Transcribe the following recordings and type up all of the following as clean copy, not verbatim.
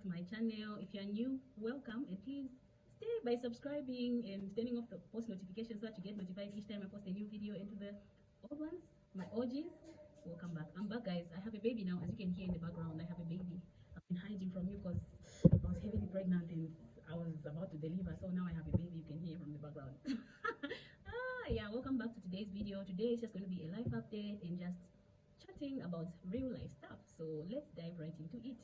to my channel. If you're new, welcome, and please stay by subscribing and turning off the post notifications so that you get notified each time I post a new video. And to the old ones, my OGs, welcome back. I'm back, guys. I have a baby now. As you can hear in the background, I have a baby. I've been hiding from you because I was heavily pregnant and I was about to deliver, so now I have a baby. You can hear from the background. Yeah, welcome back to today's video. Today is just going to be a life update and just chatting about real life stuff. So let's dive right into it.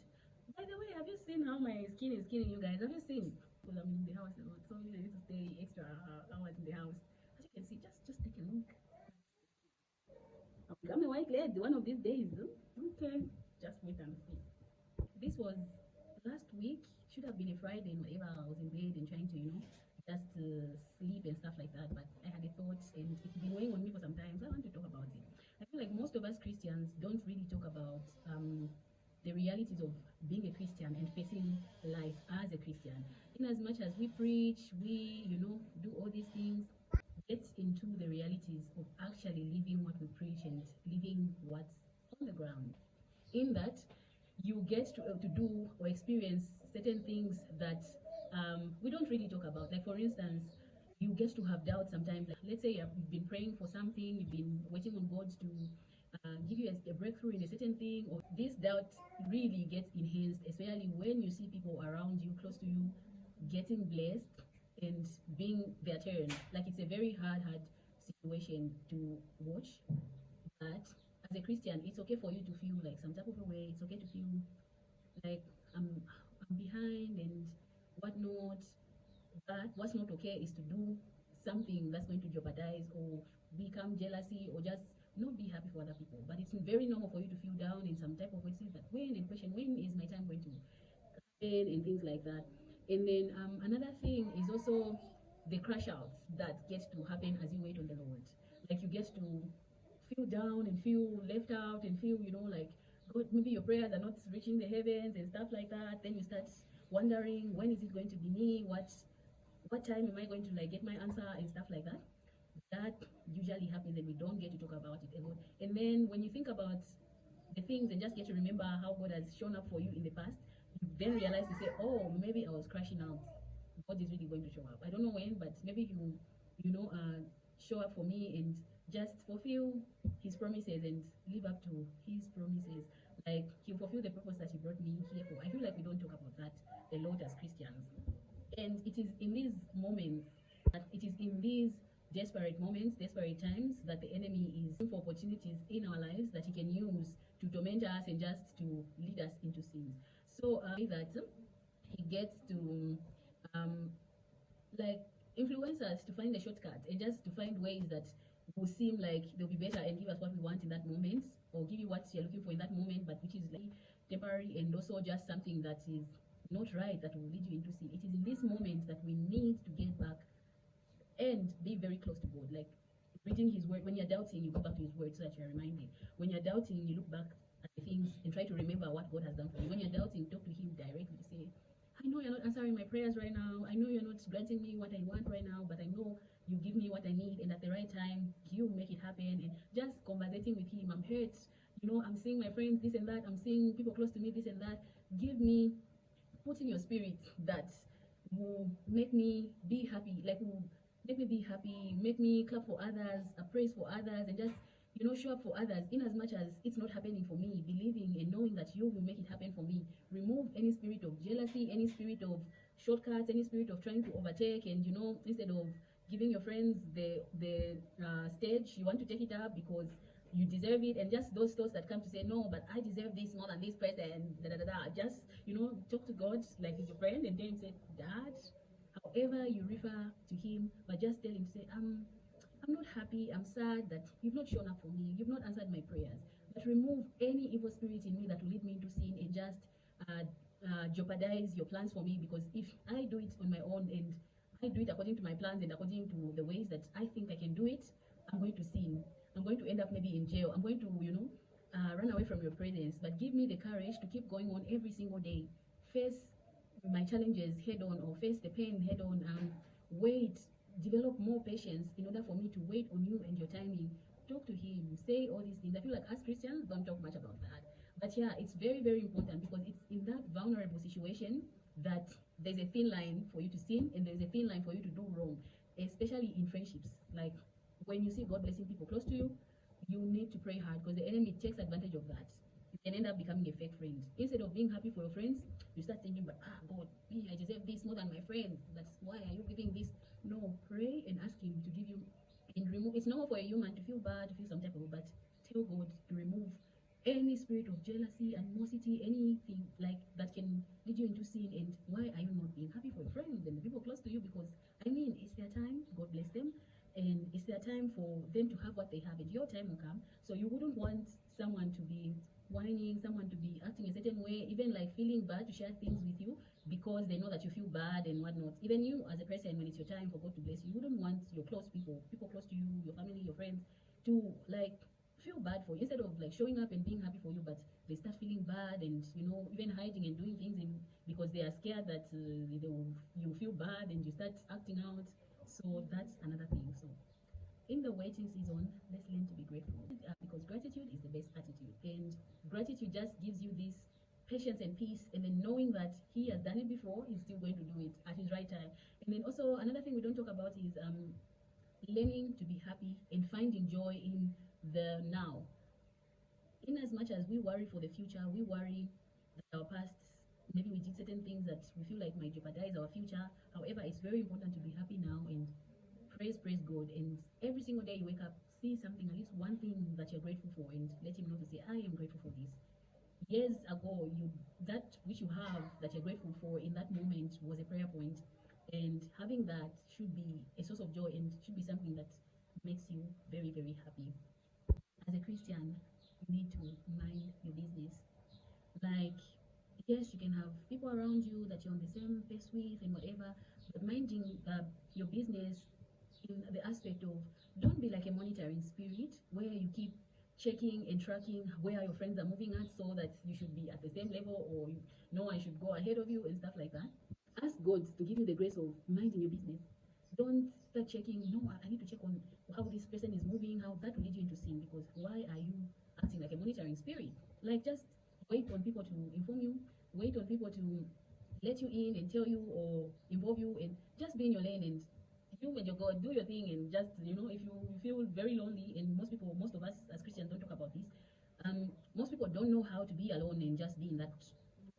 By the way, have you seen how my skin is killing you guys? Have you seen? Because I'm in the house a lot, so I need to stay extra hours in the house. As you can see, just take a look. I'll become a white lady one of these days. Okay, just wait and see. This was last week. Should have been a Friday, and whatever. I was in bed and trying to, just sleep and stuff like that. But I had a thought, and it's been weighing on me for some time. So I want to talk about it. I feel like most of us Christians don't really talk about the realities of being a Christian and facing life as a Christian. In as much as we preach, we, do all these things, get into the realities of actually living what we preach and living what's on the ground. In that, you get to do or experience certain things that we don't really talk about. Like, for instance, you get to have doubts sometimes. Like, let's say you've been praying for something, you've been waiting on God to give you a breakthrough in a certain thing, or this doubt really gets enhanced, especially when you see people around you, close to you, getting blessed and being their turn. Like, it's a very hard situation to watch. But as a Christian, it's okay for you to feel like some type of a way. It's okay to feel like I'm behind and whatnot. But what's not okay is to do something that's going to jeopardize or become jealousy or just not be happy for other people. But it's very normal for you to feel down in some type of way, say that when and question, when is my time going to happen and things like that. And then another thing is also the crash outs that get to happen as you wait on the Lord. Like, you get to feel down and feel left out and feel, like, God, maybe your prayers are not reaching the heavens and stuff like that. Then you start wondering, when is it going to be me? What time am I going to get my answer and stuff like that? That usually happens and we don't get to talk about it a lot. And then when you think about the things and just get to remember how God has shown up for you in the past, you then realize to say, oh, maybe I was crashing out. God is really going to show up. I don't know when, but maybe show up for me and just fulfill his promises and live up to his promises. Like, he'll fulfill the purpose that he brought me here for. I feel like we don't talk about that a lot as Christians. And it is in these moments, it is in these desperate moments, desperate times, that the enemy is looking for opportunities in our lives that he can use to torment us and just to lead us into sins. So that he gets to like influence us to find a shortcut and just to find ways that will seem like they'll be better and give us what we want in that moment, or give you what you're looking for in that moment, but which is like temporary and also just something that is not right, that will lead you into sin. It is in this moment that we need to get back and be very close to God. Like, reading his word. When you're doubting, you go back to his word so that you're reminded. When you're doubting, you look back at the things and try to remember what God has done for you. When you're doubting, talk to him directly. Say, I know you're not answering my prayers right now. I know you're not granting me what I want right now, but I know you give me what I need, and at the right time, you make it happen. And just conversating with him. I'm hurt. I'm seeing my friends this and that. I'm seeing people close to me this and that. Put in your spirit that will make me be happy. Like, will make me be happy, make me clap for others, praise for others, and just show up for others. In as much as it's not happening for me, believing and knowing that you will make it happen for me. Remove any spirit of jealousy, any spirit of shortcuts, any spirit of trying to overtake, and instead of giving your friends the stage, you want to take it up because you deserve it, and just those thoughts that come to say, no, but I deserve this more than this person, just talk to God like he's your friend, and then say, Dad, however you refer to him, but just tell him to say, I'm not happy, I'm sad that you've not shown up for me, you've not answered my prayers. But remove any evil spirit in me that will lead me into sin and just jeopardize your plans for me. Because if I do it on my own and I do it according to my plans and according to the ways that I think I can do it, I'm going to sin. I'm going to end up maybe in jail. I'm going to, run away from your presence. But give me the courage to keep going on every single day. Face my challenges head on, or face the pain head on, and wait, develop more patience in order for me to wait on you and your timing. Talk to him, say all these things. I feel like as Christians don't talk much about that, but yeah, it's very, very important, because it's in that vulnerable situation that there's a thin line for you to sin and there's a thin line for you to do wrong, especially in friendships. Like when you see God blessing people close to you, you need to pray hard because the enemy takes advantage of that. You can end up becoming a fake friend. Instead of being happy for your friends, you start thinking, but God, me, I deserve this more than my friends. That's why are you giving this? No, pray and ask Him to give you and remove. It's normal for a human to feel bad, to feel some type of, but tell God to remove any spirit of jealousy, animosity, anything like that can lead you into sin. And why are you not being happy for your friends and the people close to you? Because I mean, it's their time. God bless them. And it's their time for them to have what they have, and your time will come. So you wouldn't want someone to be whining, someone to be acting a certain way, even like feeling bad to share things with you because they know that you feel bad and whatnot. Even you as a person, when it's your time for God to bless you, you wouldn't want your close people, people close to you, your family, your friends, to like feel bad for you. Instead of like showing up and being happy for you, but they start feeling bad and even hiding and doing things because they are scared that you feel bad and you start acting out. So that's another thing. So in the waiting season, let's learn to be grateful because gratitude is the best attitude, and gratitude just gives you this patience and peace, and then knowing that He has done it before, He's still going to do it at His right time. And then also another thing we don't talk about is learning to be happy and finding joy in the now. In as much as we worry for the future, we worry that our past, maybe we did certain things that we feel like might jeopardize our future. However, it's very important to be happy now and praise God. And every single day you wake up, see something, at least one thing that you're grateful for, and let Him know to say, I am grateful for this. Years ago, that which you have that you're grateful for in that moment was a prayer point, and having that should be a source of joy and should be something that makes you very, very happy. As a Christian, you need to mind your business. Like, yes, you can have people around you that you're on the same pace with and whatever, but minding your business in the aspect of, don't be like a monitoring spirit where you keep checking and tracking where your friends are moving at so that you should be at the same level, or no one should go ahead of you and stuff like that. Ask God to give you the grace of minding your business. Don't start checking, no, I need to check on how this person is moving, how that will lead you into sin, because why are you acting like a monitoring spirit? Like, just wait on people to inform you, wait on people to let you in and tell you or involve you, and just be in your lane and you and your God do your thing. And just if you feel very lonely, and most of us as Christians don't talk about this, most people don't know how to be alone and just be in that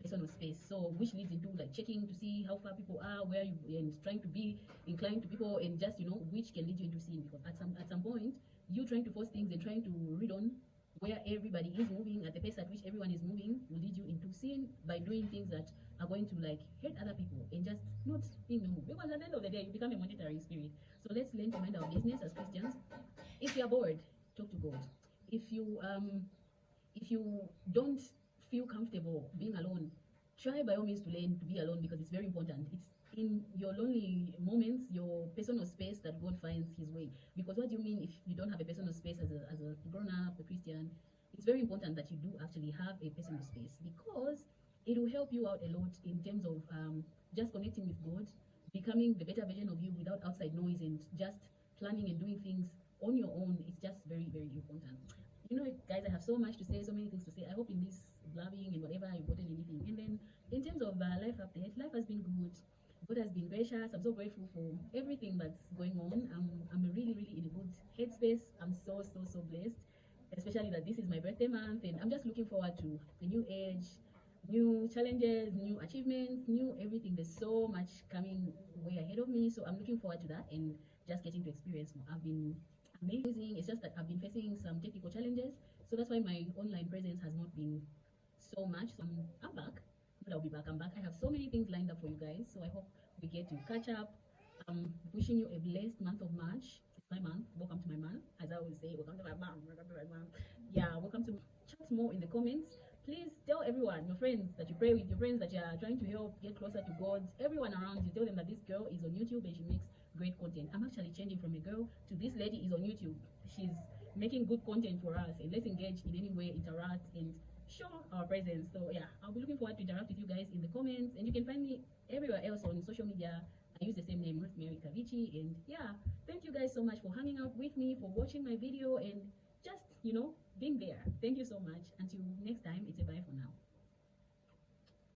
personal space, so which leads into like checking to see how far people are, where you, and trying to be inclined to people, and just which can lead you into sin, because at some point you trying to force things and trying to read on where everybody is moving at the pace at which everyone is moving will lead you into sin by doing things that are going to like hurt other people and just not being normal, because at the end of the day you become a monitoring spirit. So let's learn to mind our business as Christians. If you're bored, talk to God. If you don't feel comfortable being alone, try by all means to learn to be alone, because it's very important. It's in your lonely moments, your personal space, that God finds His way. Because what do you mean if you don't have a personal space as a grown-up, a Christian? It's very important that you do actually have a personal space, because it will help you out a lot in terms of just connecting with God, becoming the better version of you without outside noise, and just planning and doing things on your own. It's just very, very important. Guys, I have so much to say, so many things to say. I hope in this blabbing and whatever I've gotten anything. And then in terms of life update, life has been good. God has been gracious. I'm so grateful for everything that's going on. I'm really, really in a good headspace. I'm so, so, so blessed, especially that this is my birthday month, and I'm just looking forward to the new age, new challenges, new achievements, new everything. There's so much coming way ahead of me, so I'm looking forward to that and just getting to experience more. I've been amazing. It's just that I've been facing some technical challenges, so that's why my online presence has not been so much. So I'm back, but I'll be back. I'm back. I have so many things lined up for you guys, so I hope we get to catch up. I'm wishing you a blessed month of March. It's my month. Welcome to my month. As I always say, welcome to my month. Welcome to my month. Yeah, welcome to. Chat more in the comments. Please tell everyone, your friends that you pray with, your friends that you are trying to help get closer to God, everyone around you. Tell them that this girl is on YouTube and she makes great content. I'm actually changing from a girl to this lady is on YouTube. She's making good content for us, and let's engage in any way, interact, and show our presence. So yeah, I'll be looking forward to interact with you guys in the comments, and you can find me everywhere else on social media. I use the same name, Rosemary Kavichi. And yeah, thank you guys so much for hanging out with me, for watching my video, and just being there. Thank you so much. Until next time, it's a bye for now.